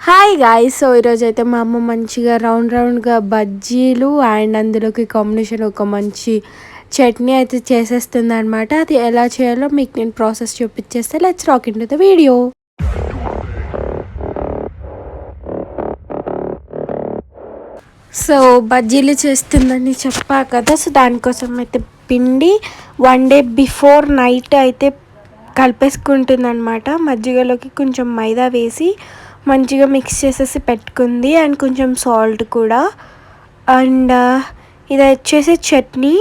Hi guys. So ఈరోజు అయితే మా అమ్మ మంచిగా రౌండ్గా బజ్జీలు అండ్ అందులోకి కాంబినేషన్ ఒక మంచి చట్నీ అయితే చేసేస్తుంది అనమాట. అది ఎలా చేయాలో మీకు నేను ప్రాసెస్ చూపించేస్తే let's rock in to the video. So బజ్జీలు చేస్తుందని చెప్పా కదా. సో దానికోసం అయితే పిండి 1 day బిఫోర్ నైట్ అయితే కలిపేసుకుంటుంది అనమాట. మజ్జిగలోకి కొంచెం మైదా వేసి మంచిగా మిక్స్ చేసేసి పెట్టుకుంది అండ్ కొంచెం సాల్ట్ కూడా. అండ్ ఇది వచ్చేసి చట్నీ,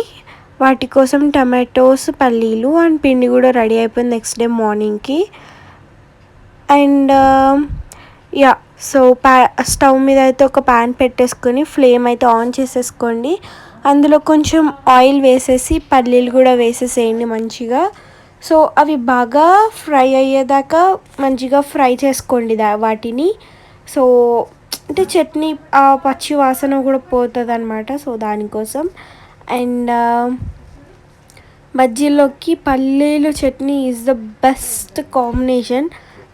వాటి కోసం టమాటోస్, పల్లీలు అండ్ పిండి కూడా రెడీ అయిపోయింది నెక్స్ట్ డే మార్నింగ్కి. అండ్ యా సో స్టవ్ మీద అయితే ఒక ప్యాన్ పెట్టేసుకొని ఫ్లేమ్ అయితే ఆన్ చేసేసుకోండి. అందులో కొంచెం ఆయిల్ వేసేసి పల్లీలు కూడా వేసేసేయండి మంచిగా. సో అవి బాగా ఫ్రై అయ్యేదాకా మంచిగా ఫ్రై చేసుకోండి వాటిని. సో అంటే చట్నీ ఆ పచ్చి వాసన కూడా పోతుంది అనమాట. సో దానికోసం. అండ్ బజ్జీలోకి పల్లీలు chutney is the best combination.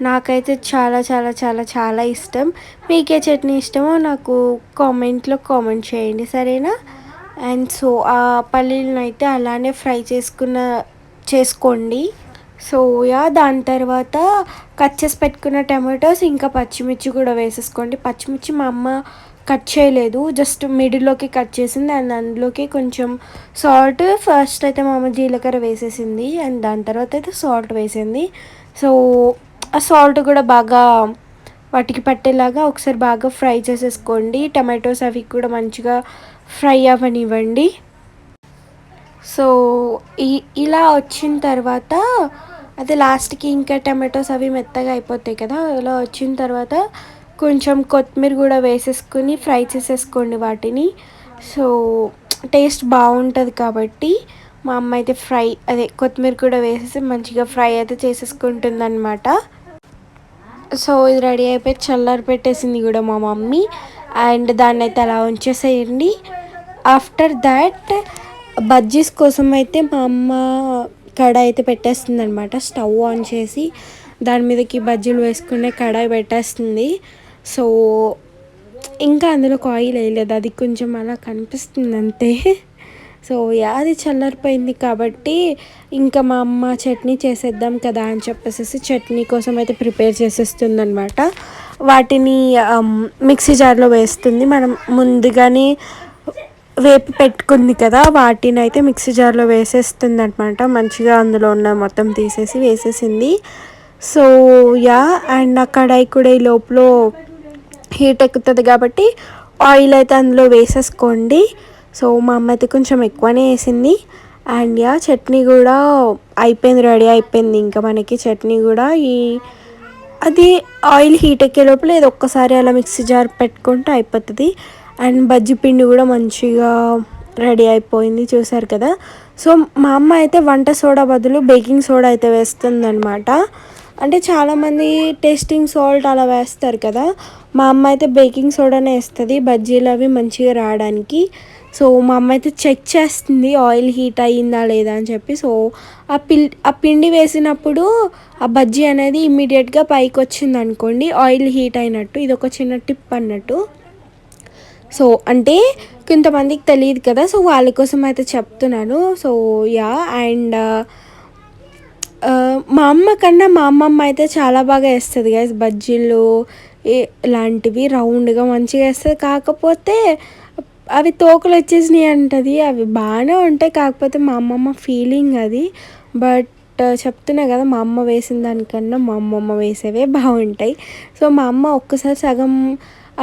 నాకైతే చాలా చాలా చాలా చాలా ఇష్టం. మీకే చట్నీ ఇష్టమో నాకు కామెంట్ చేయండి, సరేనా? అండ్ సో ఆ పల్లీలను అయితే అలానే ఫ్రై చేసుకోండి. సో దాని తర్వాత కట్ చేసి పెట్టుకున్న టమాటోస్ ఇంకా పచ్చిమిర్చి కూడా వేసేసుకోండి. పచ్చిమిర్చి మా అమ్మ కట్ చేయలేదు, జస్ట్ మిడిల్లోకి కట్ చేసింది. అండ్ అందులోకి కొంచెం సాల్ట్, ఫస్ట్ అయితే మా అమ్మ జీలకర్ర వేసేసింది అండ్ దాని తర్వాత అయితే సాల్ట్ వేసింది. సో ఆ సాల్ట్ కూడా బాగా వాటికి పట్టేలాగా ఒకసారి బాగా ఫ్రై చేసేసుకోండి. టమాటోస్ అవి కూడా మంచిగా ఫ్రై అవ్వనివ్వండి. సో ఇలా వచ్చిన తర్వాత అది లాస్ట్కి ఇంకా టమాటోస్ అవి మెత్తగా అయిపోతాయి కదా. ఇలా వచ్చిన తర్వాత కొంచెం కొత్తిమీర కూడా వేసేసుకుని ఫ్రై చేసేసుకోండి వాటిని. సో టేస్ట్ బాగుంటుంది కాబట్టి మా అమ్మ అయితే కొత్తిమీర కూడా వేసేసి మంచిగా ఫ్రై అయితే చేసేసుకుంటుంది అనమాట. సో ఇది రెడీ అయిపోయి చల్లారి పెట్టేసింది కూడా మా మమ్మీ. అండ్ దాన్ని అయితే అలా ఉంచేసేయండి. ఆఫ్టర్ దాట్ బజ్జీస్ కోసం అయితే మా అమ్మ కడాయి అయితే పెట్టేస్తుంది అనమాట. స్టవ్ ఆన్ చేసి దాని మీదకి బజ్జీలు వేసుకునే కడాయి పెట్టేస్తుంది. సో ఇంకా అందులో ఆయిల్ వేయలేదు, అది కొంచెం అలా కనిపిస్తుంది అంతే. సో అది చల్లారిపోయింది కాబట్టి ఇంకా మా అమ్మ చట్నీ చేసేద్దాం కదా అని చెప్పేసి చట్నీ కోసం అయితే ప్రిపేర్ చేసేస్తుంది అనమాట. వాటిని మిక్సీ జార్లో వేస్తుంది. మనం ముందుగానే వేపి పెట్టుకుంది కదా, వాటిని అయితే మిక్సీ జార్లో వేసేస్తుంది అనమాట. మంచిగా అందులో ఉన్న మొత్తం తీసేసి వేసేసింది. సో అండ్ ఆ కడాయి కూడా ఈ లోపల హీట్ ఎక్కుతుంది కాబట్టి ఆయిల్ అయితే అందులో వేసేసుకోండి. సో మా అమ్మ అయితే కొంచెం ఎక్కువనే వేసింది. అండ్ చట్నీ కూడా అయిపోయింది, రెడీ అయిపోయింది. ఇంకా మనకి చట్నీ కూడా అది ఆయిల్ హీట్ ఎక్కే లోపల ఇది ఒక్కసారి అలా మిక్సీ జార్ పెట్టుకుంటే అయిపోతుంది. అండ్ బజ్జీ పిండి కూడా మంచిగా రెడీ అయిపోయింది, చూసారు కదా. సో మా అమ్మ అయితే వంట సోడా బదులు బేకింగ్ సోడా అయితే వేస్తుంది అనమాట. అంటే చాలామంది టేస్టింగ్ సాల్ట్ అలా వేస్తారు కదా, మా అమ్మ అయితే బేకింగ్ సోడానే వేస్తుంది బజ్జీలు అవి మంచిగా రావడానికి. సో మా అమ్మ అయితే చెక్ చేస్తుంది ఆయిల్ హీట్ అయ్యిందా లేదా అని చెప్పి. సో ఆ పిండి వేసినప్పుడు ఆ బజ్జీ అనేది ఇమ్మీడియట్గా పైకి వచ్చింది అనుకోండి, ఆయిల్ హీట్ అయినట్టు. ఇది ఒక చిన్న టిప్ అన్నట్టు. సో అంటే కొంతమందికి తెలియదు కదా, సో వాళ్ళ కోసం అయితే చెప్తున్నాను. సో అండ్ మా అమ్మ కన్నా మా అమ్మమ్మ అయితే చాలా బాగా వేస్తుంది గైస్ బజ్జీలు ఇలాంటివి రౌండ్గా మంచిగా వేస్తుంది. కాకపోతే అవి తోకలు వచ్చేసినాయి అంటది. అవి బాగానే ఉంటాయి, కాకపోతే మా అమ్మమ్మ ఫీలింగ్ అది. బట్ చెప్తున్నా కదా, మా అమ్మ వేసిన దానికన్నా మా అమ్మమ్మ వేసేవే బాగుంటాయి. సో మా అమ్మ ఒక్కసారి సగం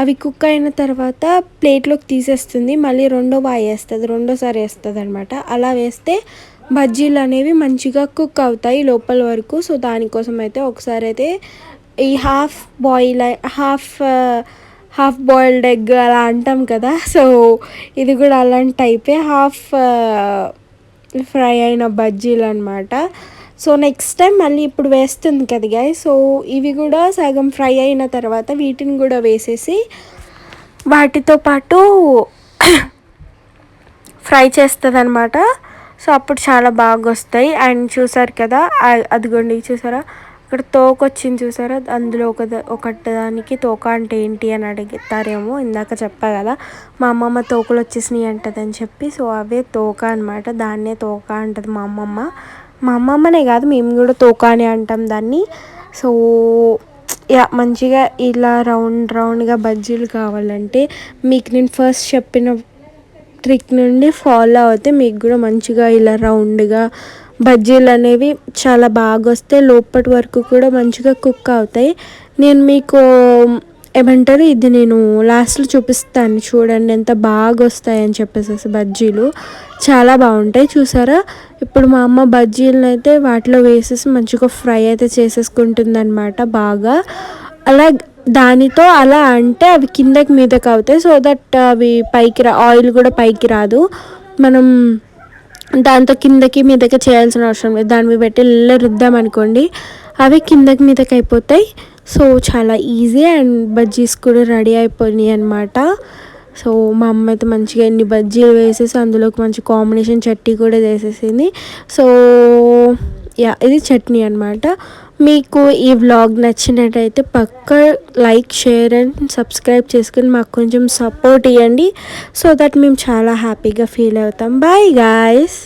అవి కుక్ అయిన తర్వాత ప్లేట్లోకి తీసేస్తుంది, మళ్ళీ రెండోసారి వేస్తుంది అనమాట. అలా వేస్తే బజ్జీలు అనేవి మంచిగా కుక్ అవుతాయి లోపల వరకు. సో దానికోసం అయితే ఒకసారి అయితే ఈ హాఫ్ బాయిల్డ్ ఎగ్ అలా అంటాం కదా, సో ఇది కూడా అలాంటి టైపే హాఫ్ ఫ్రై అయిన బజ్జీలు అనమాట. సో నెక్స్ట్ టైం మళ్ళీ ఇప్పుడు వేస్తుంది కదా గాయ్. సో ఇవి కూడా సగం ఫ్రై అయిన తర్వాత వీటిని కూడా వేసేసి వాటితో పాటు ఫ్రై చేస్తుంది అనమాట. సో అప్పుడు చాలా బాగా వస్తాయి. అండ్ చూసారు కదా, అదిగోండి చూసారా, ఇక్కడ తోక వచ్చింది చూసారా, అందులో ఒకదానికి తోక అంటే ఏంటి అని అడుగుతారేమో. ఇందాక చెప్పా కదా మా అమ్మమ్మ తోకలు వచ్చేసినాయి అంటదని చెప్పి. సో అవే తోక అనమాట, దాన్నే తోక అంటది మా అమ్మమ్మ. మా అమ్మమ్మనే కాదు, మేము కూడా తోక అని అంటాం దాన్ని. సో యా, మంచిగా ఇలా రౌండ్గా బజ్జీలు కావాలంటే మీకు నేను ఫస్ట్ చెప్పిన ట్రిక్ నుండి ఫాలో అవుతే మీకు కూడా మంచిగా ఇలా రౌండ్గా బజ్జీలు అనేవి చాలా బాగా వస్తాయి, లోపటి వరకు కూడా మంచిగా కుక్ అవుతాయి. నేను మీకు ఏమంటారు, ఇది నేను లాస్ట్లో చూపిస్తాను చూడండి ఎంత బాగా వస్తాయని చెప్పేసి. బజ్జీలు చాలా బాగుంటాయి చూసారా. ఇప్పుడు మా అమ్మ బజ్జీలను అయితే వాటిలో వేసేసి మంచిగా ఫ్రై అయితే చేసేసుకుంటుంది అనమాట బాగా. అలా దానితో అలా అంటే అవి కిందకి మీదకి అవుతాయి, సో దట్ అవి పైకి ఆయిల్ కూడా పైకి రాదు. మనం దాంతో కిందకి మీదకి చేయాల్సిన అవసరం లేదు, దాని మీద పెట్టి రుద్దామనుకోండి అవి కిందకి మీదకి అయిపోతాయి. సో చాలా ఈజీ అండ్ బజ్జీస్ కూడా రెడీ అయిపోయినాయి అనమాట. సో మా అమ్మ అయితే మంచిగా ఎన్ని బజ్జీలు వేసేసి అందులోకి మంచి కాంబినేషన్ చట్నీ కూడా వేసేసింది. సో యా, ఇది చట్నీ అనమాట. మీకు ఈ వ్లాగ్ నచ్చినట్టయితే పక్కా లైక్, షేర్ అండ్ సబ్స్క్రైబ్ చేసుకుని మాకు కొంచెం సపోర్ట్ ఇవ్వండి, సో దట్ మేము చాలా హ్యాపీగా ఫీల్ అవుతాం. Bye guys.